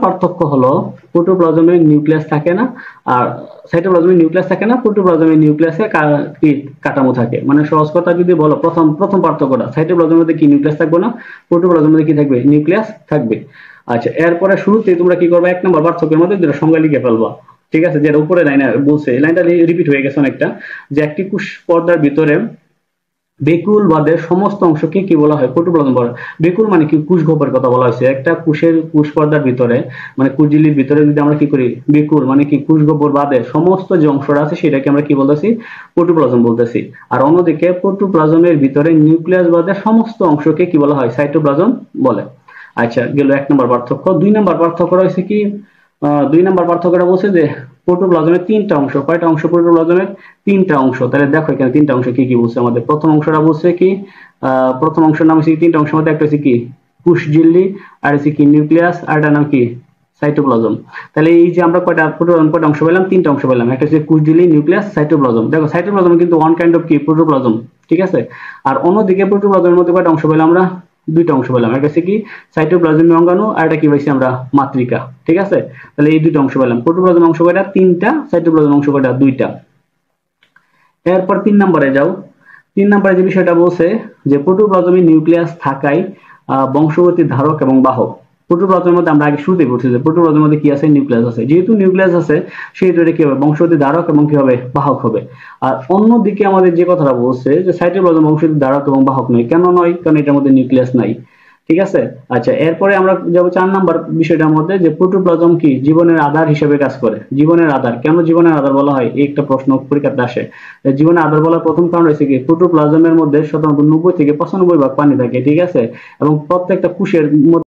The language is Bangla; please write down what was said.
পার্থক্য হলো প্রোটোপ্লাজমে নিউক্লিয়াস থাকে না আর সাইটোপ্লাজমে নিউক্লিয়াস থাকে না, প্রোটোপ্লাজমে নিউক্লিয়াসে কি কাঠামো থাকে। মানে সহজ কথা যদি বলো, প্রথম পার্থক্যটা সাইটোপ্লাজমের মধ্যে কি নিউক্লিয়াস থাকবে না, প্রোটোপ্লাজমের মধ্যে কি থাকবে, নিউক্লিয়াস থাকবে। আচ্ছা, এরপরে শুরুতে তোমরা কি করবে, 1 নম্বর পার্থক্যের মধ্যে দুটো সংজ্ঞা লিখে ফেলবা। ঠিক আছে, যেটা উপরে লাইনে বলছে, এই লাইনটা রিপিট হয়ে গেছে অনেকটা, যে একটি কোষ পর্দার ভিতরে বেকুল বাদে সমস্ত অংশকে কি বলা হয়, প্রোটোপ্লাজম বলা হয়। বেকুল মানে কি, কোষ গহ্বরের কথা বলা হয়েছে। একটা কোষ পর্দার ভিতরে মানে কোষ ঝিল্লির ভিতরে যদি আমরা কি করি, বেকুল মানে কি, কোষ গহ্বর বাদে সমস্ত যে অংশটা আছে সেটাকে আমরা কি বলতেছি, প্রোটোপ্লাজম বলতেছি। আর অন্যদিকে প্রোটোপ্লাজমের ভিতরে নিউক্লিয়াস বাদে সমস্ত অংশকে কি বলা হয়, সাইটোপ্লাজম বলে। আচ্ছা, গেল 1 নম্বর পার্থক্য। 2 নম্বর পার্থক্য রয়েছে কি, 2 নম্বর পার্থক্যটা বলছে যে প্রোটোপ্লাজমের 3টা অংশ। কয়টা অংশ প্রোটোপ্লাজমের? 3টা অংশ। তাহলে দেখো এখানে 3টা অংশ কি কি বলছে আমাদের। প্রথম অংশটা বলছে কি, প্রথম অংশের নাম হচ্ছে 3টা অংশের মধ্যে একটা হচ্ছে কি কোষ ঝিল্লি, আর হচ্ছে কি নিউক্লিয়াস, আর এটার নাম কি সাইটোপ্লাজম। তাহলে এই যে আমরা কয়টা প্রোটোপ্লাজম কয়টা অংশ পেলাম, 3টা অংশ পেলাম। একটা হচ্ছে কোষ ঝিল্লি, নিউক্লিয়াস, সাইটোপ্লাজম। দেখো সাইটোপ্লাজম কিন্তু ওয়ান কাইন্ড অফ কি প্রোটোপ্লাজম, ঠিক আছে। আর অন্যদিকে প্রোটোপ্লাজমের মধ্যে কয়টা অংশ পেলাম আমরা, 2টা অংশ পেলাম। একটা হচ্ছে কি সাইটোপ্লাজমিক অঙ্গাণু, আর এটা কি পাইছি আমরা, মাতৃকা। ঠিক আছে, তাহলে এই 2টা অংশ পেলাম। প্রোটোপ্লাজম অংশ কয়টা, 3টা। সাইটোপ্লাজম অংশ কয়টা, 2টা। এরপর 3 নম্বরে যাও। 3 নম্বরে যে বিষয়টা বলছে যে প্রোটোপ্লাজমে নিউক্লিয়াস থাকায় বংশগতির ধারক এবং বাহক। প্রোটোপ্লাজমের মধ্যে আমরা আগে শুরুতেই বলছি যে প্রোটোপ্লাজমের মধ্যে কি আছে, নিউক্লিয়াস আছে। যেহেতু নিউক্লিয়াস আছে সেহেতু এটা কি হবে, বংশগতির ধারক এবং কি হবে, বাহক হবে। আর অন্যদিকে আমাদের যে কথাটা বলছে যে সাইটোপ্লাজম বংশগতির ধারক এবং বাহক নয়। কেন নয়? কারণ এটার মধ্যে নিউক্লিয়াস নাই। ঠিক আছে। আচ্ছা, এরপরে আমরা যাব 4 নাম্বার বিষয়টার মধ্যে, যে প্রোটোপ্লাজম কি জীবনের আধার হিসেবে কাজ করে। জীবনের আধার, কেন জীবনের আধার বলা হয়, এই একটা প্রশ্ন পরীক্ষাতে আসে। জীবনের আধার বলার প্রথম কারণ হচ্ছে কি, প্রোটোপ্লাজমের মধ্যে সাধারণত 90 থেকে 95% পানি থাকে। ঠিক আছে, এবং প্রত্যেকটা কোষের